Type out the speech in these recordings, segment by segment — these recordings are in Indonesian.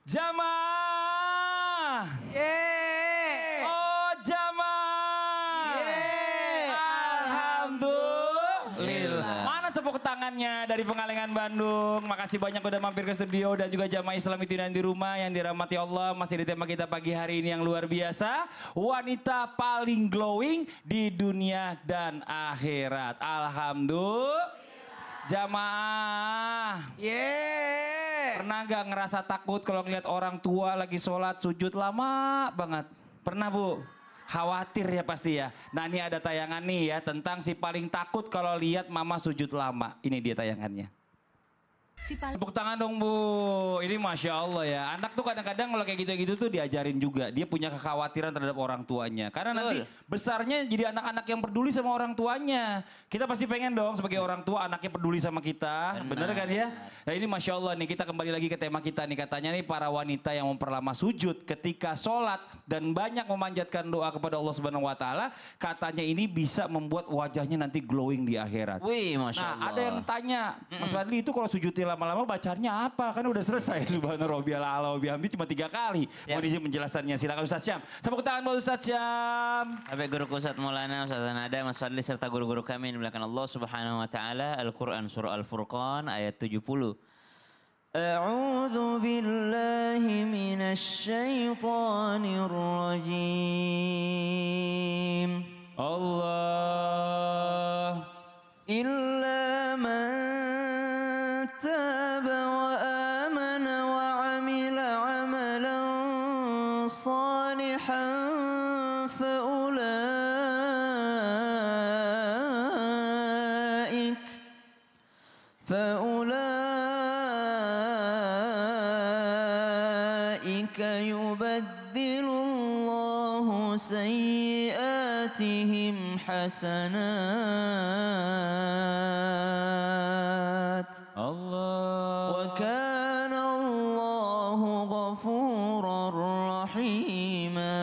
Jamaah. Yeay. Oh jamaah. Yeay. Alhamdulillah. Mana tepuk tangannya dari Pengalengan Bandung. Makasih banyak udah mampir ke studio dan juga jamaah Islam itu yang di rumah yang dirahmati Allah. Masih di tema kita pagi hari ini yang luar biasa. Wanita paling glowing di dunia dan akhirat. Alhamdulillah. Jamaah. Yeay. Pernah gak ngerasa takut kalau ngeliat orang tua lagi sholat sujud lama banget? Pernah Bu? Khawatir ya pasti ya. Nah ini ada tayangan nih ya tentang si paling takut kalau lihat mama sujud lama. Ini dia tayangannya. Tepuk tangan dong Bu. Ini Masya Allah ya. Anak tuh kadang-kadang kalau kayak gitu-gitu tuh diajarin juga. Dia punya kekhawatiran terhadap orang tuanya. Karena nanti besarnya jadi anak-anak yang peduli sama orang tuanya. Kita pasti pengen dong sebagai orang tua anaknya peduli sama kita. Bener kan ya? Nah ini Masya Allah nih kita kembali lagi ke tema kita nih. Katanya nih para wanita yang memperlama sujud ketika sholat. Dan banyak memanjatkan doa kepada Allah Subhanahu Wa Taala. Katanya ini bisa membuat wajahnya nanti glowing di akhirat. Wih Masya Allah. Nah ada yang tanya, Mas Fadli itu kalau sujudnya lama-lama bacanya apa? Kan udah selesai. Subhana rabbiyal a'la wa bihamdi cuma 3 kali. Mohon izin penjelasannya. Silakan Ustaz Syam. Tepuk tangan buat Ustaz Syam. Sampai guru Ustaz Maulana, Ustaz Nada, Mas Fadli serta guru-guru kami yang dimuliakan Allah Subhanahu wa taala. Al-Qur'an surah Al-Furqan ayat 70. A'udzu billahi minasy syaithanir rajim. Allah Illa man taba wa amana wa amila amalan salihan فأولئك يبدل الله سيئاتهم حسنات Allah وكان الله غفورا رحيما.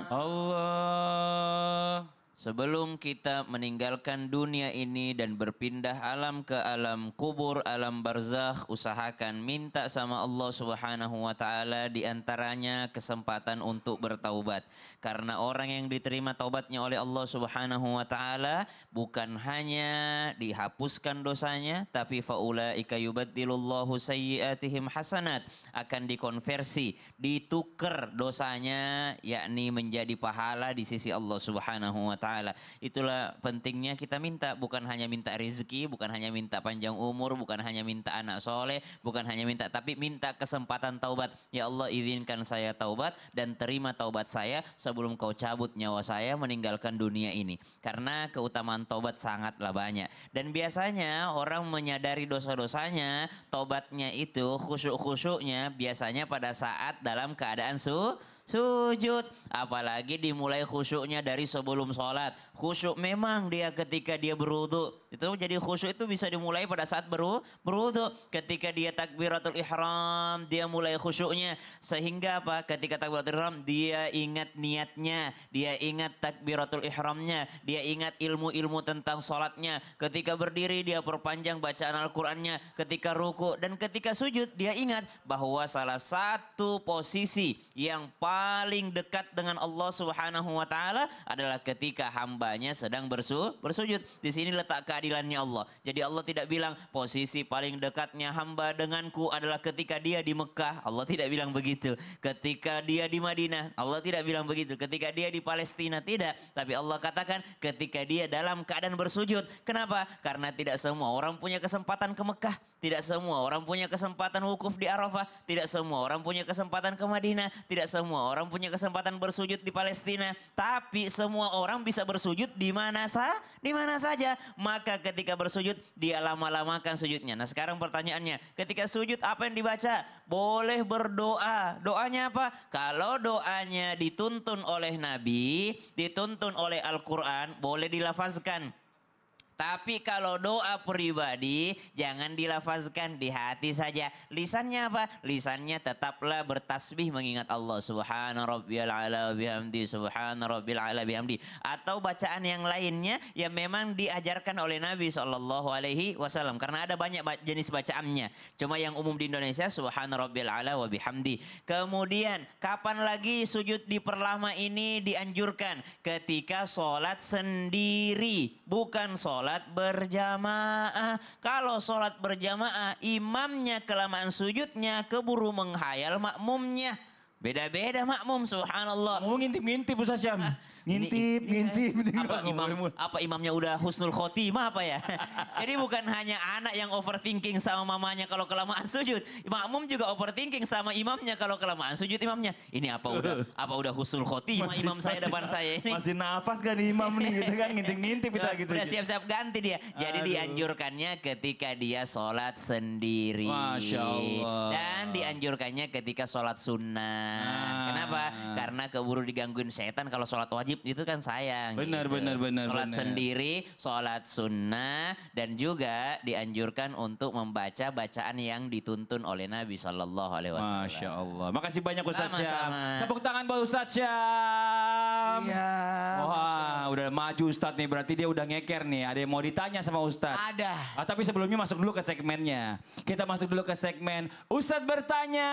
Allah. Sebelum kita meninggalkan dunia ini dan berpindah alam ke alam kubur, alam barzakh, usahakan minta sama Allah Subhanahu wa taala di antaranya kesempatan untuk bertaubat. Karena orang yang diterima taubatnya oleh Allah Subhanahu wa taala bukan hanya dihapuskan dosanya, tapi faulaika yubaddilullahu sayyiatihim hasanat, akan dikonversi, ditukar dosanya yakni menjadi pahala di sisi Allah Subhanahu wa taala. Itulah pentingnya kita minta, bukan hanya minta rezeki, bukan hanya minta panjang umur, bukan hanya minta anak soleh, bukan hanya minta, tapi minta kesempatan taubat. Ya Allah izinkan saya taubat dan terima taubat saya sebelum kau cabut nyawa saya meninggalkan dunia ini. Karena keutamaan taubat sangatlah banyak. Dan biasanya orang menyadari dosa-dosanya, taubatnya itu khusyuk-khusyuknya biasanya pada saat dalam keadaan sujud. Apalagi dimulai khusyuknya dari sebelum sholat. Khusyuk memang dia ketika dia berwudu. Itu jadi khusyuk itu bisa dimulai pada saat berwudu. Ketika dia takbiratul ihram, dia mulai khusyuknya. Sehingga apa? Ketika takbiratul ihram, dia ingat niatnya. Dia ingat takbiratul ihramnya. Dia ingat ilmu-ilmu tentang sholatnya. Ketika berdiri, dia perpanjang bacaan Al-Qurannya. Ketika ruku dan ketika sujud, dia ingat bahwa salah satu posisi yang paling dekat dengan Allah Subhanahu wa taala adalah ketika hambanya sedang bersujud. Di sini letak keadilannya Allah. Jadi Allah tidak bilang posisi paling dekatnya hamba denganku adalah ketika dia di Mekah. Allah tidak bilang begitu. Ketika dia di Madinah, Allah tidak bilang begitu. Ketika dia di Palestina, tidak. Tapi Allah katakan ketika dia dalam keadaan bersujud. Kenapa? Karena tidak semua orang punya kesempatan ke Mekah. Tidak semua orang punya kesempatan wukuf di Arafah. Tidak semua orang punya kesempatan ke Madinah. Tidak semua orang punya kesempatan bersujud di Palestina. Tapi semua orang bisa bersujud di mana saja. Maka ketika bersujud dia lama-lamakan sujudnya. Nah sekarang pertanyaannya, ketika sujud apa yang dibaca? Boleh berdoa. Doanya apa? Kalau doanya dituntun oleh Nabi, dituntun oleh Al-Quran, boleh dilafazkan. Tapi kalau doa pribadi jangan dilafazkan di hati saja. Lisannya apa? Lisannya tetaplah bertasbih mengingat Allah. Subhana rabbiyal ala bihamdi, subhana rabbil ala bihamdi. Atau bacaan yang lainnya yang memang diajarkan oleh Nabi SAW. Karena ada banyak jenis bacaannya. Cuma yang umum di Indonesia subhana rabbil ala wa bihamdi. Kemudian kapan lagi sujud diperlama ini dianjurkan? Ketika sholat sendiri, bukan sholat berjamaah. Kalau sholat berjamaah, imamnya kelamaan sujudnya, keburu menghayal makmumnya. Beda-beda makmum, subhanallah. Mau ngintip-ngintip Ustaz Syam. Ngintip. Apa imamnya udah husnul khotimah apa ya? Jadi bukan hanya anak yang overthinking sama mamanya kalau kelamaan sujud. Makmum juga overthinking sama imamnya kalau kelamaan sujud imamnya. Ini apa udah husnul khotimah imam saya depan saya ini. Masih nafas gak nih imam nih gitu kan. Ngintip-ngintip kita lagi sujud. Udah siap-siap ganti dia. Jadi dianjurkannya ketika dia sholat sendiri. Masya Allah. Dan dianjurkannya ketika sholat sunnah. Kenapa? Karena keburu digangguin setan kalau sholat wajib itu kan sayang. Benar. Sholat sendiri, sholat sunnah, dan juga dianjurkan untuk membaca bacaan yang dituntun oleh Nabi SAW. Masya Allah. Makasih banyak Ustaz Syam. Sama-sama. Tepuk tangan buat Ustaz Syam. Iya. Wah, udah maju Ustaz nih. Berarti dia udah ngeker nih. Ada yang mau ditanya sama Ustaz. Ada. Tapi sebelumnya masuk dulu ke segmennya. Kita masuk dulu ke segmen Ustaz bertanya,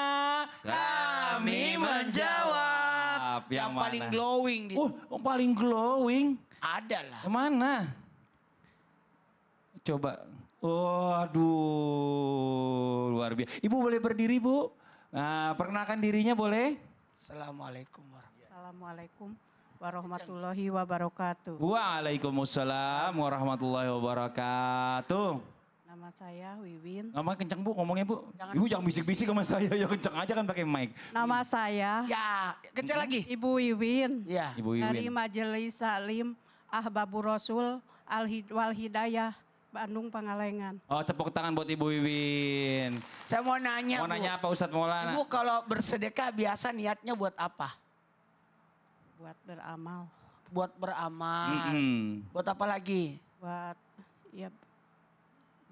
kami menjawab. Yang paling mana? glowing di Yang paling glowing. ada lah. Yang mana? Coba. Waduh, luar biasa. Ibu boleh berdiri, Bu? Nah, perkenalkan dirinya boleh? Assalamualaikum Assalamualaikum warahmatullahi wabarakatuh. Waalaikumsalam warahmatullahi wabarakatuh. Nama saya Wiwin. Ngomong kenceng Bu, ngomongnya Bu. Ibu jangan bisik-bisik sama saya, ya kenceng aja kan pakai mic. Nama saya Ya, kecil lagi. Ibu Wiwin Ya. Ibu dari Wiwin. Majelis Salim Ahbabur Rasul Wal Hidayah Bandung Pangalengan. Oh, tepuk tangan buat Ibu Wiwin. Saya mau nanya, Mau Bu. nanya apa Ustadz Maulana? Ibu kalau bersedekah biasa niatnya buat apa? Buat beramal, Buat beramal. Buat apa lagi? buat ya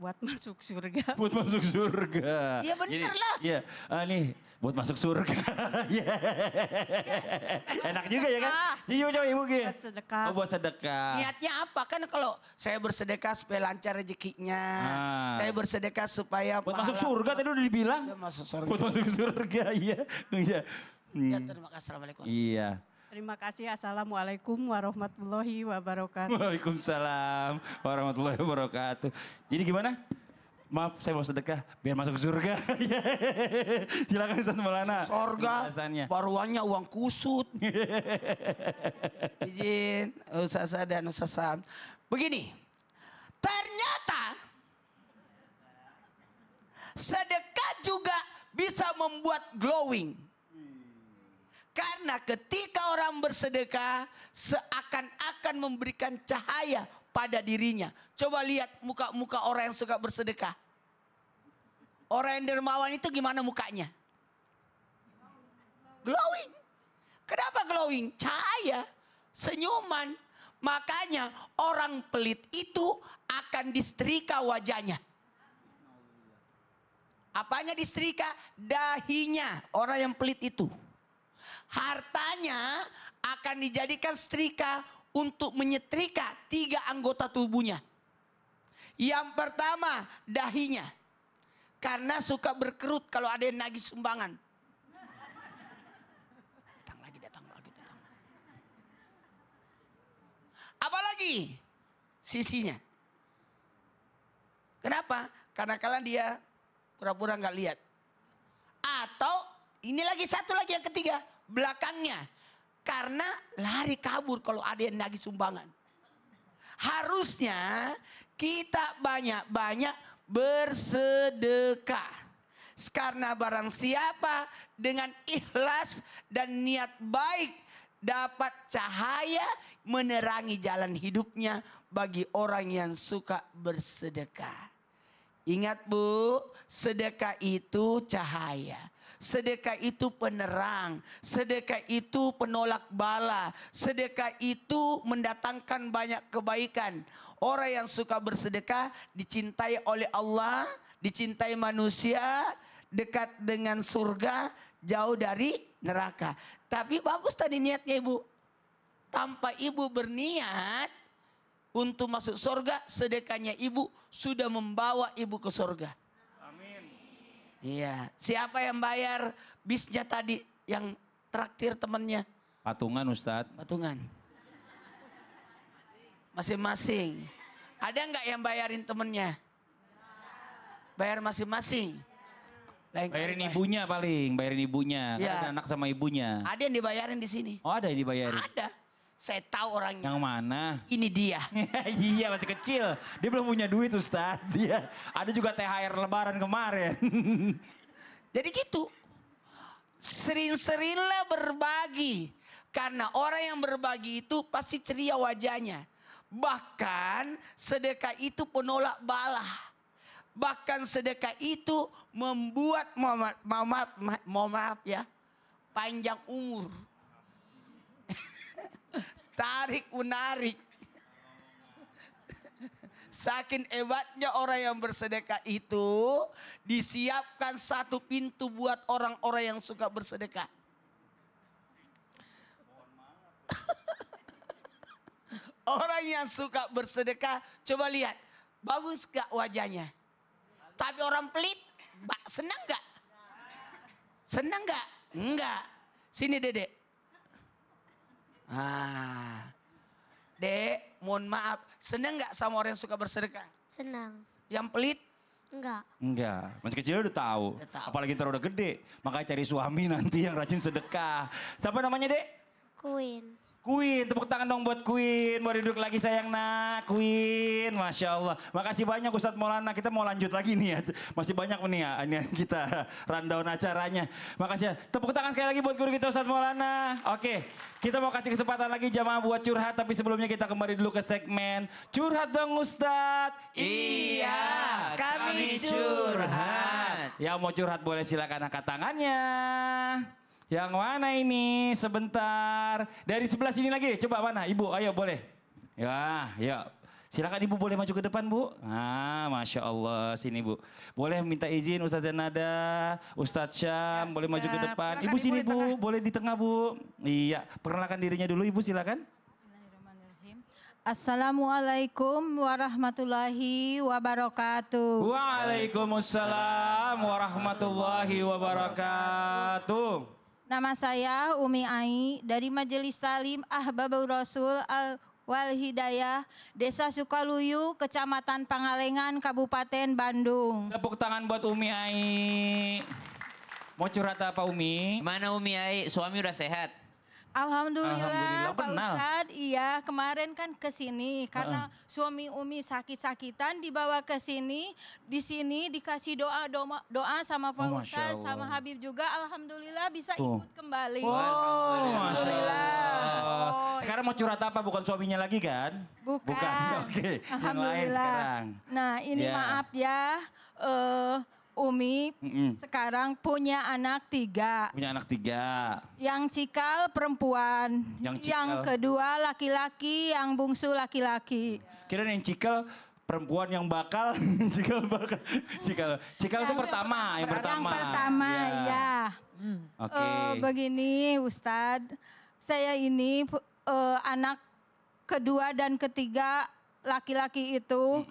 buat masuk surga. Buat masuk surga. Iya, bener Jadi, lah. Iya, nih buat masuk surga. Iya. Enak juga ya kan? Jadi coba Ibu gini. Buat sedekah. Oh, buat sedekah. Niatnya apa? Kan kalau saya bersedekah supaya lancar rezekinya. Saya bersedekah supaya Buat masuk pahala- surga tadi udah dibilang. Ya, masuk surga. Buat masuk surga, iya. Iya. Ya, terima kasih. Assalamualaikum. Iya. Terima kasih. Assalamualaikum warahmatullahi wabarakatuh. Waalaikumsalam warahmatullahi wabarakatuh. Jadi gimana? Maaf, saya mau sedekah biar masuk surga. Silakan Ustaz Maulana. Sorga, Penjelasannya. baruannya uang kusut. Izin Ustazah dan Ustazah. Begini, ternyata sedekah juga bisa membuat glowing. Karena ketika orang bersedekah seakan-akan memberikan cahaya pada dirinya. Coba lihat muka-muka orang yang suka bersedekah. Orang yang dermawan itu gimana mukanya? Glowing. Kenapa glowing? Cahaya, senyuman. Makanya orang pelit itu akan disetrika wajahnya. Apanya disetrika? Dahinya orang yang pelit itu. Hartanya akan dijadikan setrika untuk menyetrika 3 anggota tubuhnya. Yang pertama dahinya. Karena suka berkerut kalau ada yang nagih sumbangan. Datang lagi. Apalagi sisinya. Kenapa? Karena kalian dia pura-pura nggak lihat. Atau ini lagi satu lagi yang ketiga, belakangnya. Karena lari kabur kalau ada yang nagih sumbangan. Harusnya kita banyak-banyak bersedekah. Karena barang siapa dengan ikhlas dan niat baik dapat cahaya menerangi jalan hidupnya bagi orang yang suka bersedekah. Ingat Bu, sedekah itu cahaya. Sedekah itu penerang, sedekah itu penolak bala, sedekah itu mendatangkan banyak kebaikan. Orang yang suka bersedekah dicintai oleh Allah, dicintai manusia, dekat dengan surga, jauh dari neraka. Tapi bagus tadi niatnya Ibu. Tanpa Ibu berniat untuk masuk surga, sedekahnya Ibu sudah membawa Ibu ke surga. Iya, siapa yang bayar bisnya tadi yang traktir temannya? Patungan Ustadz. Patungan. Masing-masing. Ada nggak yang bayarin temennya? Bayar masing-masing. Lain Bayarin kali ibunya paling, bayarin ibunya. Iya. Kan ada anak sama ibunya. Ada yang dibayarin di sini. Oh ada yang dibayarin. Ada. Saya tahu orangnya. Yang mana? Ini dia. Iya masih kecil. Dia belum punya duit Ustadz. Dia ada juga THR lebaran kemarin. Jadi gitu. Sering-seringlah berbagi. Karena orang yang berbagi itu pasti ceria wajahnya. Bahkan sedekah itu penolak bala. Bahkan sedekah itu membuat mohon maaf ya, panjang umur. Tarik menarik. Saking hebatnya orang yang bersedekah itu, disiapkan satu pintu buat orang-orang yang suka bersedekah. Orang yang suka bersedekah, coba lihat, bagus gak wajahnya? Tapi orang pelit, senang gak? Senang gak? Enggak. Sini Dedek. Dek, mohon maaf, senang gak sama orang yang suka bersedekah? Senang. Yang pelit? Enggak. Enggak, masih kecil udah tahu. Udah tahu. Apalagi ntar udah gede, makanya cari suami nanti yang rajin sedekah. Siapa namanya Dek? Queen. Queen, tepuk tangan dong buat Queen. Boleh duduk lagi sayang nak, Queen. Masya Allah. Makasih banyak Ustadz Maulana. Kita mau lanjut lagi nih ya. Masih banyak nih ya, ini kita rundown acaranya. Makasih ya. Tepuk tangan sekali lagi buat guru kita Ustadz Maulana. Oke, kita mau kasih kesempatan lagi jamaah buat curhat. Tapi sebelumnya kita kembali dulu ke segmen Curhat dong Ustadz. Iya, kami curhat. Yang mau curhat boleh silakan angkat tangannya. Yang mana ini? Sebentar. Dari sebelah sini lagi. Coba mana? Ibu, ayo boleh. Ya. Silakan Ibu boleh maju ke depan Bu. Masya Allah. Sini Bu. Boleh minta izin Ustazah Nada, Ustadz Syam, boleh maju ke siap. depan. Silakan Ibu Ibu sini di Bu, tengah. boleh di tengah Bu. Iya, perkenalkan dirinya dulu Ibu silakan. Assalamualaikum warahmatullahi wabarakatuh. Waalaikumsalam warahmatullahi wabarakatuh. Nama saya Umi Ai dari Majelis Talim Ahbabur Rasul Wal Hidayah, Desa Sukaluyu, Kecamatan Pangalengan, Kabupaten Bandung. Tepuk tangan buat Umi Ai. Mau curhat apa Umi? Mana Umi Ai? Suami udah sehat? Alhamdulillah, Alhamdulillah Pak kenal. Ustadz, iya kemarin kan ke sini karena suami Umi sakit-sakitan dibawa ke sini, di sini dikasih doa sama Pak Oh, Masya Ustadz Allah. sama Habib juga, alhamdulillah bisa Tuh. ikut kembali. Oh, Masya Alhamdulillah. Allah. Oh, Sekarang mau curhat apa? Bukan suaminya lagi kan? Bukan. Oke, yang lain Alhamdulillah. sekarang. Nah ini Ya. maaf ya, Umi sekarang punya anak 3. Punya anak 3. Yang cikal perempuan, Yang cikal. yang kedua laki-laki, yang bungsu laki-laki. Kira yang cikal perempuan yang bakal, cikal bakal. Cikal itu pertama, yang pertama. Yang pertama ya. Oke. Begini Ustadz, saya ini anak kedua dan ketiga laki-laki itu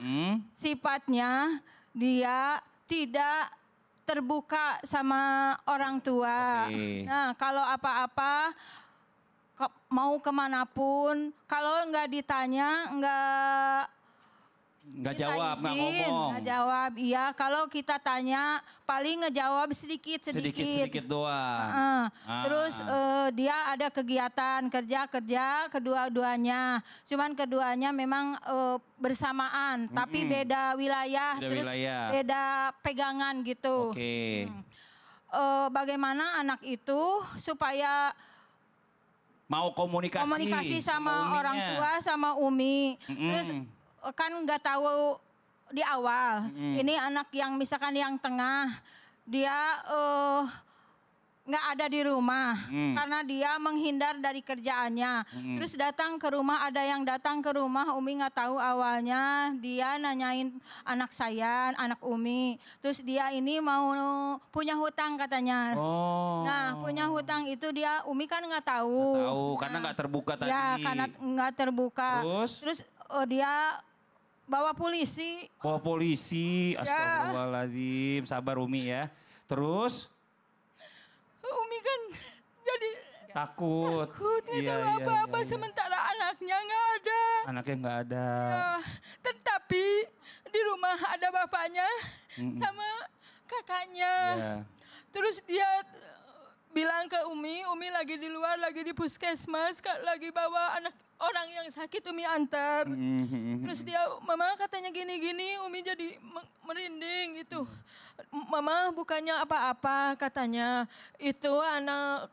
sifatnya dia tidak terbuka sama orang tua. Oke. Nah kalau apa-apa mau kemanapun, kalau nggak ditanya Nggak jawab, nggak ngomong. Nggak jawab, iya. Kalau kita tanya paling ngejawab sedikit-sedikit. Sedikit-sedikit doang. Terus dia ada kegiatan kerja kedua-duanya. Cuman keduanya memang bersamaan, tapi beda wilayah, Beda terus wilayah. beda pegangan gitu. Oke. Bagaimana anak itu supaya Mau komunikasi sama uminya. orang tua sama Umi. Terus kan nggak tahu di awal. Ini anak yang misalkan yang tengah, dia nggak ada di rumah karena dia menghindar dari kerjaannya. Terus datang ke rumah, ada yang datang ke rumah, Umi nggak tahu awalnya, dia nanyain anak saya, anak Umi. Terus dia ini mau punya hutang katanya. Oh. Nah, punya hutang itu dia Umi kan nggak Nggak tahu. tahu, karena nggak terbuka tadi. Ya, karena nggak terbuka. Terus? Dia bawa polisi. Bawa polisi, Ya. astagfirullahaladzim, sabar Umi ya. Terus? Umi kan jadi Takut. takut nggak Iya, tahu iya, apa-apa iya, iya. sementara anaknya nggak ada. Anaknya nggak ada. Tetapi di rumah ada bapaknya sama kakaknya. Iya. Terus dia bilang ke Umi lagi di luar, lagi di puskesmas, lagi bawa anak orang yang sakit, Umi antar. Terus dia, Mama katanya gini-gini, Umi jadi merinding gitu. Mama bukannya apa-apa katanya, itu anak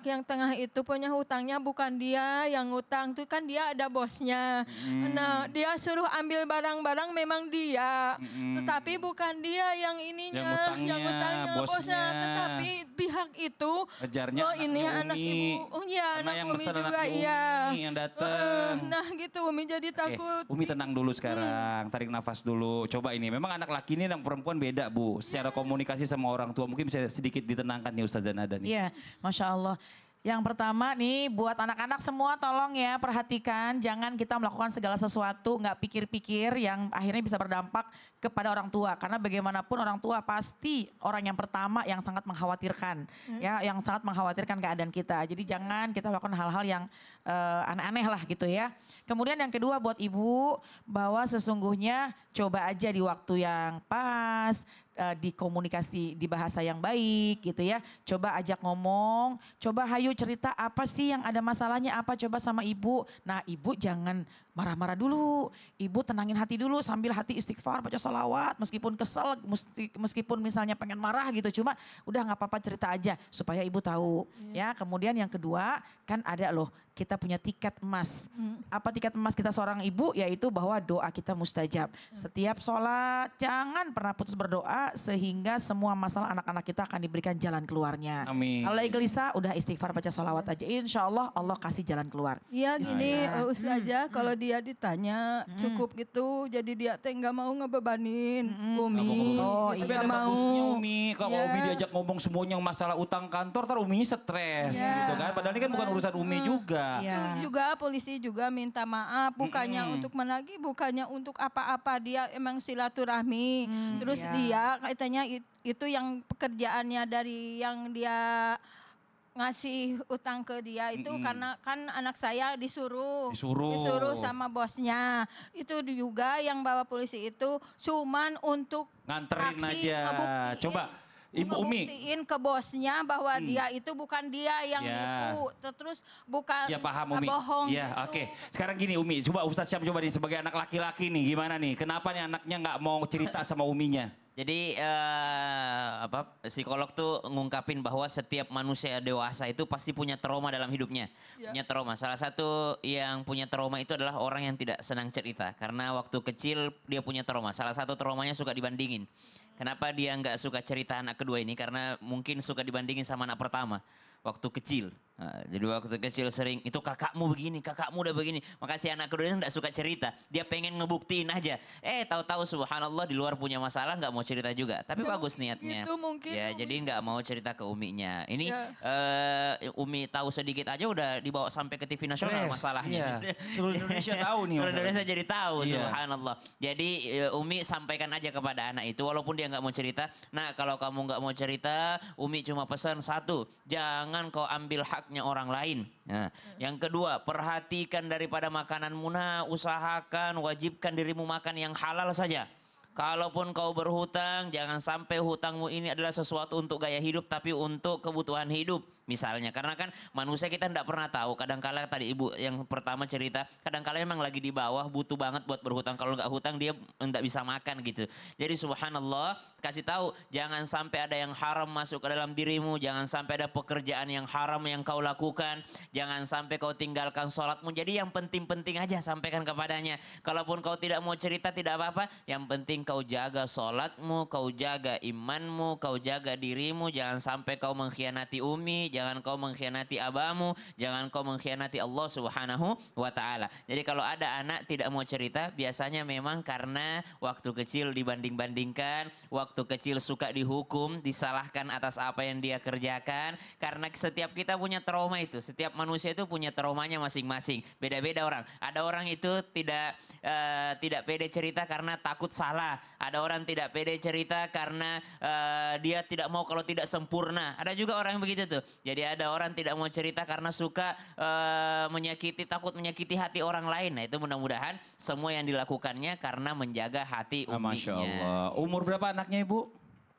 yang tengah itu punya hutangnya bukan dia yang hutang, tuh kan dia ada bosnya. Nah, dia suruh ambil barang-barang memang dia, tetapi bukan dia yang ininya, Yang hutangnya, bosnya. tetapi pihak itu Ngejarnya ini anaknya anak Umi. ibu, oh iya Karena anak yang Umi besar juga anaknya iya. Umi yang datang. Nah gitu Umi jadi Oke, takut. Umi tenang dulu sekarang, tarik nafas dulu. Coba ini, memang anak laki ini dan perempuan beda Bu. Secara komunikasi sama orang tua mungkin bisa sedikit ditenangkan nih Ustazah Nada nih. Iya, Masya Allah. Yang pertama nih buat anak-anak semua tolong ya perhatikan jangan kita melakukan segala sesuatu nggak pikir-pikir yang akhirnya bisa berdampak kepada orang tua. Karena bagaimanapun orang tua pasti orang yang pertama yang sangat mengkhawatirkan. Ya, yang sangat mengkhawatirkan keadaan kita. Jadi jangan kita melakukan hal-hal yang aneh-aneh lah gitu ya. Kemudian yang kedua buat ibu bahwa sesungguhnya coba aja di waktu yang pas, di komunikasi di bahasa yang baik gitu ya. Coba ajak ngomong, coba hayu cerita apa sih yang ada masalahnya apa coba sama ibu. Nah ibu jangan marah-marah dulu, ibu tenangin hati dulu sambil hati istighfar baca sholawat meskipun kesel, meskipun misalnya pengen marah gitu. Cuma udah gak apa-apa cerita aja supaya ibu tahu ya. Kemudian yang kedua kan ada loh kita punya tiket emas. Apa tiket emas kita seorang ibu? Yaitu bahwa doa kita mustajab. Setiap sholat jangan pernah putus berdoa sehingga semua masalah anak-anak kita akan diberikan jalan keluarnya. Amin. Kalau lagi gelisah udah istighfar baca sholawat aja. Insya Allah Allah kasih jalan keluar. Iya gini Ustazah kalau dia ditanya cukup gitu jadi dia teh nggak mau ngebebanin Umi. Oh, Tapi Nggak ada mau. bagusnya Umi, kalau Ya. Umi diajak ngomong semuanya masalah utang kantor, ntar Uminya stres gitu kan. Padahal ini kan bukan urusan Umi juga. Iya. Itu juga polisi juga minta maaf bukannya untuk menagih, bukannya untuk apa-apa, dia emang silaturahmi. Terus iya. dia katanya itu yang pekerjaannya dari yang dia ngasih utang ke dia itu karena kan anak saya disuruh sama bosnya. Itu juga yang bawa polisi itu cuman untuk Nganterin saksi aja. ngebuktiin. Coba Ibu Umi. Ngebuktiin ke bosnya bahwa dia itu bukan dia yang Ya. nipu, terus bukan Ya paham Umi. bohong Ya gitu. oke. Sekarang gini Umi, coba Ustaz Syam coba nih sebagai anak laki-laki nih gimana nih? Kenapa nih anaknya nggak mau cerita sama Uminya? Jadi psikolog tuh ngungkapin bahwa setiap manusia dewasa itu pasti punya trauma dalam hidupnya. Punya trauma. Salah satu yang punya trauma itu adalah orang yang tidak senang cerita. Karena waktu kecil dia punya trauma. Salah satu traumanya suka dibandingin. Kenapa dia nggak suka cerita anak kedua ini? Karena mungkin suka dibandingin sama anak pertama waktu kecil. Nah, jadi waktu kecil sering itu kakakmu begini, kakakmu udah begini. Makasih anak kedua nggak suka cerita. Dia pengen ngebuktiin aja. Tahu-tahu subhanallah di luar punya masalah nggak mau cerita juga. Tapi Ya, bagus niatnya. itu mungkin Ya Umi jadi nggak mau cerita ke Uminya. Ini Ya. Umi tahu sedikit aja udah dibawa sampai ke TV nasional Stres, masalahnya. iya. Seluruh Indonesia tahu nih Seluruh masalah. Indonesia jadi tahu Iya. subhanallah. Jadi Umi sampaikan aja kepada anak itu walaupun dia nggak mau cerita. Nah kalau kamu nggak mau cerita, Umi cuma pesan satu, jangan kau ambil haknya orang lain. Nah, yang kedua, perhatikan daripada makananmu. Nah, usahakan, wajibkan dirimu makan yang halal saja. Kalaupun kau berhutang, jangan sampai hutangmu ini adalah sesuatu untuk gaya hidup, tapi untuk kebutuhan hidup. misalnya. Karena kan manusia kita tidak pernah tahu. Kadangkala tadi ibu yang pertama cerita, kadangkala memang lagi di bawah butuh banget buat berhutang. Kalau nggak hutang dia tidak bisa makan gitu. Jadi subhanallah, kasih tahu jangan sampai ada yang haram masuk ke dalam dirimu, jangan sampai ada pekerjaan yang haram yang kau lakukan, jangan sampai kau tinggalkan sholatmu. Jadi yang penting-penting aja sampaikan kepadanya. Kalaupun kau tidak mau cerita tidak apa-apa, yang penting kau jaga sholatmu, kau jaga imanmu, kau jaga dirimu, jangan sampai kau mengkhianati umi, jangan kau mengkhianati abamu, jangan kau mengkhianati Allah Subhanahu wa taala. Jadi kalau ada anak tidak mau cerita, biasanya memang karena waktu kecil dibanding-bandingkan, waktu kecil suka dihukum, disalahkan atas apa yang dia kerjakan. Karena setiap kita punya trauma itu, setiap manusia itu punya traumanya masing-masing. Beda-beda orang. Ada orang itu tidak pede cerita karena takut salah. Ada orang tidak pede cerita karena dia tidak mau kalau tidak sempurna. Ada juga orang yang begitu tuh. Jadi ada orang tidak mau cerita karena suka takut menyakiti hati orang lain. Nah itu mudah-mudahan semua yang dilakukannya karena menjaga hati uminya. Masya Allah. Umur berapa anaknya ibu?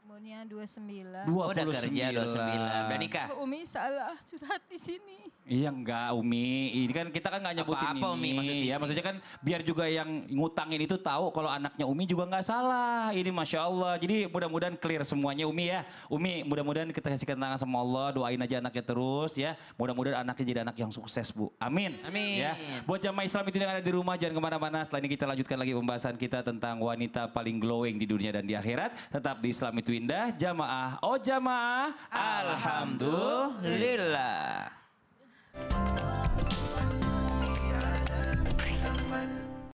Umurnya 29. 29. Udah kerja 29. Udah nikah? Umi salah curhat di sini. Iya enggak Umi, ini kan kita kan nggak nyebutin Apa-apa, ini. Umi, maksudnya? Ya maksudnya kan biar juga yang ngutangin itu tahu kalau anaknya Umi juga nggak salah. Ini Masya Allah, jadi mudah-mudahan clear semuanya Umi ya. Umi mudah-mudahan kita kasih tangan sama Allah, doain aja anaknya terus ya. Mudah-mudahan anaknya jadi anak yang sukses Bu, amin. Amin. Ya. Buat jamaah Islam itu yang ada di rumah jangan kemana-mana. Setelah ini kita lanjutkan lagi pembahasan kita tentang wanita paling glowing di dunia dan di akhirat. Tetap di Islam itu indah, jamaah. Oh jamaah, Alhamdulillah.